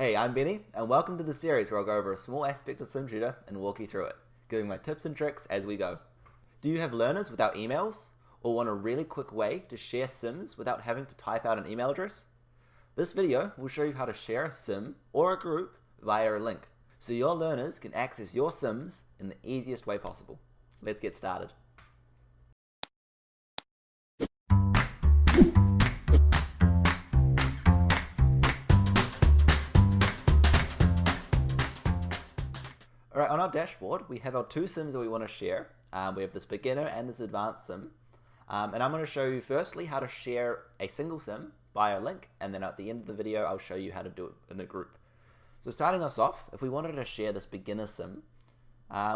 Hey, I'm Benny, and welcome to the series where I'll go over a small aspect of SimTutor and walk you through it, giving my tips and tricks as we go. Do you have learners without emails, or want a really quick way to share Sims without having to type out an email address? This video will show you how to share a Sim or a group via a link, so your learners can access your Sims in the easiest way possible. Let's get started. Alright, on our dashboard, we have our two Sims that we want to share. We have this beginner and this advanced Sim. And I'm going to show you firstly how to share a single Sim via a link, and then at the end of the video, I'll show you how to do it in the group. So starting us off, if we wanted to share this beginner Sim,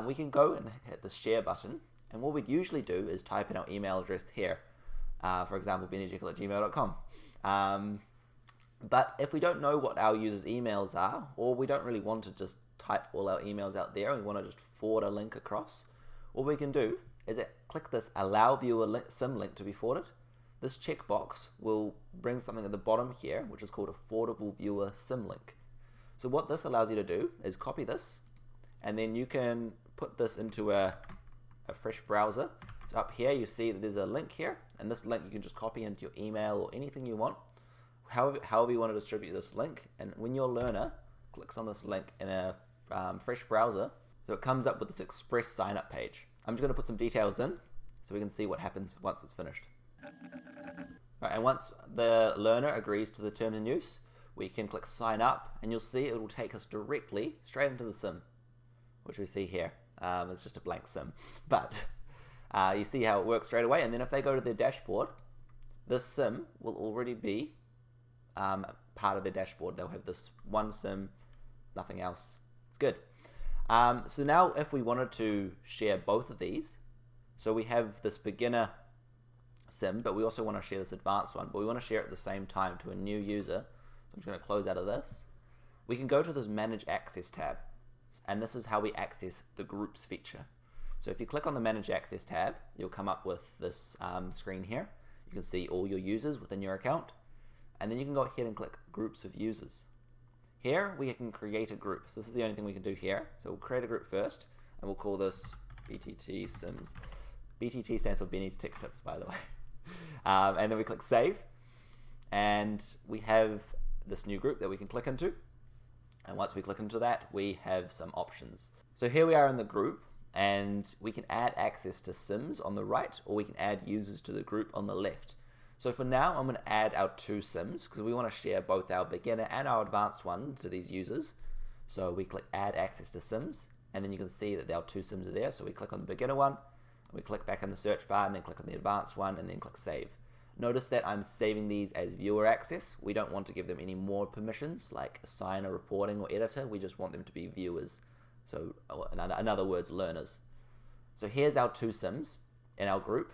we can go and hit the share button. And what we'd usually do is type in our email address here. For example, bennyjekyll@gmail.com. But if we don't know what our users' emails are, or we don't really want to just type all our emails out there and we want to just forward a link across, what we can do is click this Allow Viewer Sim Link to be forwarded. This checkbox will bring something at the bottom here, which is called a Forwardable Viewer Sim Link. So what this allows you to do is copy this, and then you can put this into a fresh browser. So up here you see that there's a link here, and this link you can just copy into your email or anything you want. However you want to distribute this link, and when your learner clicks on this link in a fresh browser, so it comes up with this express sign up page. I'm just going to put some details in so we can see what happens once it's finished. Right, and once the learner agrees to the terms and use, we can click sign up, and you'll see it will take us directly straight into the Sim, which we see here. It's just a blank Sim, but you see how it works straight away. And then if they go to their dashboard, this Sim will already be part of their dashboard. They'll have this one Sim, nothing else. It's good. So now if we wanted to share both of these, so we have this beginner Sim, but we also want to share this advanced one, but we want to share it at the same time to a new user. So I'm just going to close out of this. We can go to this Manage Access tab, and this is how we access the Groups feature. So if you click on the Manage Access tab, you'll come up with this screen here. You can see all your users within your account, and then you can go ahead and click Groups of Users. Here we can create a group. So this is the only thing we can do here. So we'll create a group first, and we'll call this BTT Sims. BTT stands for Benny's Tech Tips, by the way. And then we click Save, and we have this new group that we can click into. And once we click into that, we have some options. So here we are in the group, and we can add access to Sims on the right, or we can add users to the group on the left. So for now, I'm going to add our two Sims because we want to share both our beginner and our advanced one to these users. So we click Add Access to Sims, and then you can see that our two Sims are there. So we click on the beginner one, and we click back in the search bar, and then click on the advanced one, and then click Save. Notice that I'm saving these as viewer access. We don't want to give them any more permissions like assign a reporting or editor. We just want them to be viewers. So in other words, learners. So here's our two Sims in our group.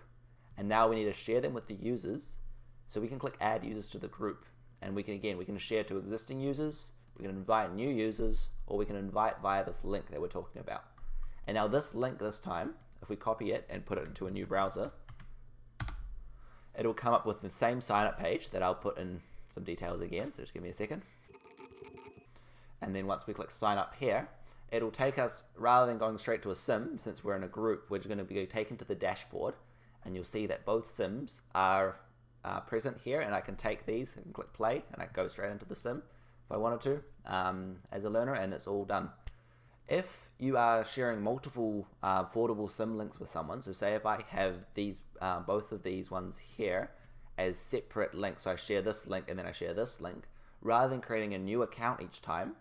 And now we need to share them with the users. So we can click Add Users to the group. And we can share to existing users, we can invite new users, or we can invite via this link that we're talking about. And now this link this time, if we copy it and put it into a new browser, it'll come up with the same sign up page that I'll put in some details again, so just give me a second. And then once we click sign up here, it'll take us, rather than going straight to a Sim, since we're in a group, we're going to be taken to the dashboard. And you'll see that both Sims are present here, and I can take these and click play, and I can go straight into the Sim if I wanted to as a learner, and it's all done. If you are sharing multiple forwardable Sim links with someone, so say if I have these both of these ones here as separate links, so I share this link and then I share this link, rather than creating a new account each time,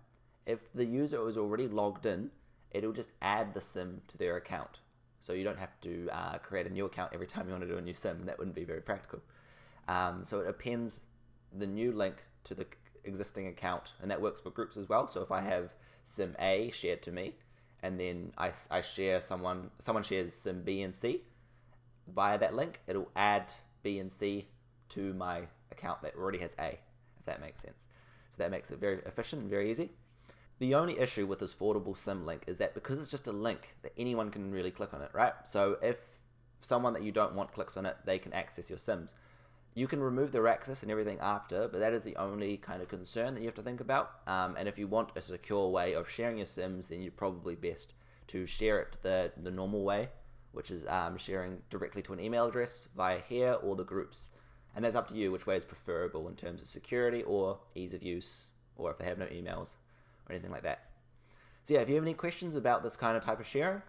if the user is already logged in, it'll just add the Sim to their account. So you don't have to create a new account every time you want to do a new Sim. That wouldn't be very practical. So it appends the new link to the existing account, and that works for groups as well. So if I have Sim A shared to me, and then I share someone shares Sim B and C via that link, it'll add B and C to my account that already has A, if that makes sense. So that makes it very efficient and very easy. The only issue with this forwardable Sim link is that because it's just a link, that anyone can really click on it, right? So if someone that you don't want clicks on it, they can access your Sims. You can remove their access and everything after, but that is the only kind of concern that you have to think about. And if you want a secure way of sharing your sims, then you're probably best to share it the normal way, which is sharing directly to an email address via here or the groups. And that's up to you which way is preferable in terms of security or ease of use, or if they have no emails or anything like that. So yeah, if you have any questions about this kind of type of sharing,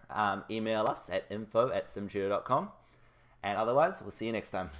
email us at info@simtutor.com. And otherwise, we'll see you next time.